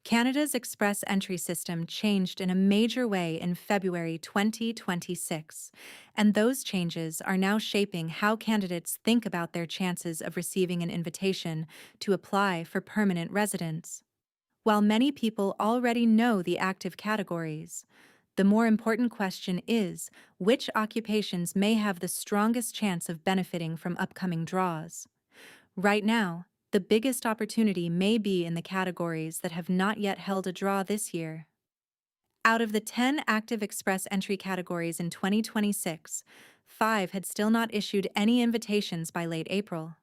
Canada's express entry system changed in a major way in February 2026, and those changes are now shaping how candidates think about their chances of receiving an invitation to apply for permanent residence. While many people already know the active categories, the more important question is which occupations may have the strongest chance of benefiting from upcoming draws. Right now, the biggest opportunity may be in the categories that have not yet held a draw this year. Out of the 10 active express entry categories in 2026, 5 had still not issued any invitations by late April.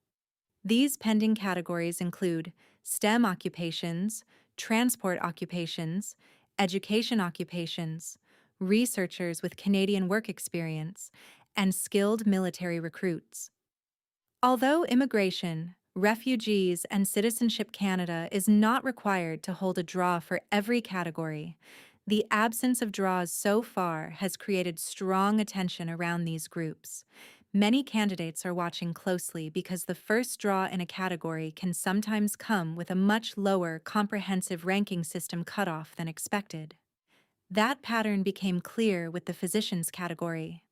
These pending categories include STEM occupations, transport occupations, education occupations, researchers with Canadian work experience, and skilled military recruits. Although immigration, refugees, and Citizenship Canada is not required to hold a draw for every category, the absence of draws so far has created strong attention around these groups. Many candidates are watching closely because the first draw in a category can sometimes come with a much lower comprehensive ranking system cutoff than expected. That pattern became clear with the physicians category.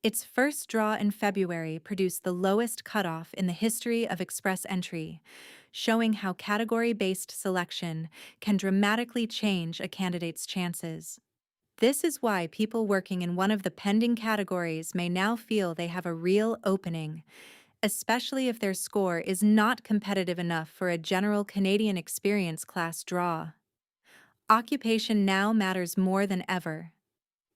Its first draw in February produced the lowest cutoff in the history of express entry, showing how category-based selection can dramatically change a candidate's chances. This is why people working in one of the pending categories may now feel they have a real opening, especially if their score is not competitive enough for a general Canadian experience class draw. Occupation now matters more than ever.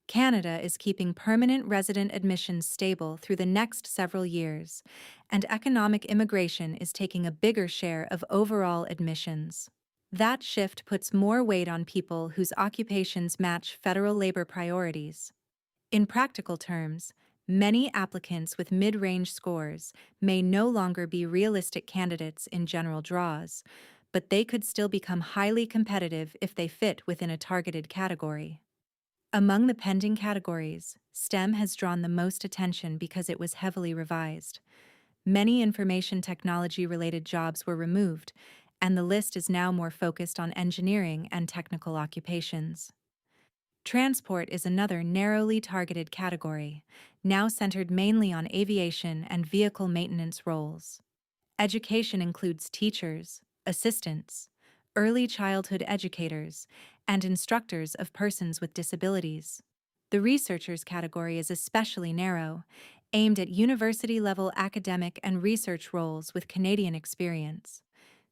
Canada is keeping permanent resident admissions stable through the next several years, and economic immigration is taking a bigger share of overall admissions. That shift puts more weight on people whose occupations match federal labor priorities. In practical terms, many applicants with mid-range scores may no longer be realistic candidates in general draws, but they could still become highly competitive if they fit within a targeted category. Among the pending categories, STEM has drawn the most attention because it was heavily revised. Many information technology-related jobs were removed, and the list is now more focused on engineering and technical occupations. Transport is another narrowly targeted category, now centered mainly on aviation and vehicle maintenance roles. Education includes teachers, assistants, early childhood educators, and instructors of persons with disabilities. The researchers category is especially narrow, aimed at university-level academic and research roles with Canadian experience.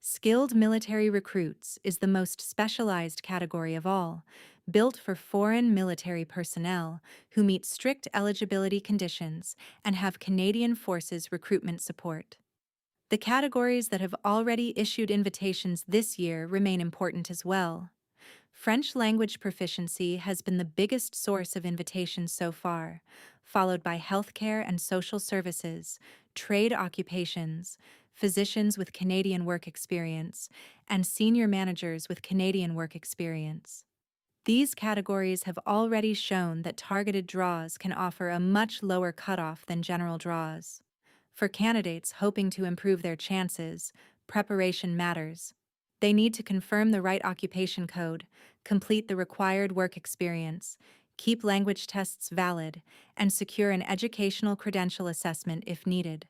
Skilled military recruits is the most specialized category of all, built for foreign military personnel who meet strict eligibility conditions and have Canadian Forces recruitment support. The categories that have already issued invitations this year remain important as well. French language proficiency has been the biggest source of invitations so far, followed by healthcare and social services, trade occupations, physicians with Canadian work experience, and senior managers with Canadian work experience. These categories have already shown that targeted draws can offer a much lower cutoff than general draws. For candidates hoping to improve their chances, preparation matters. They need to confirm the right occupation code, complete the required work experience, keep language tests valid, and secure an educational credential assessment if needed.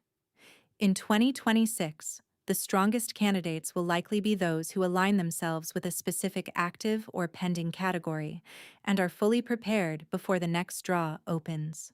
In 2026, the strongest candidates will likely be those who align themselves with a specific active or pending category and are fully prepared before the next draw opens.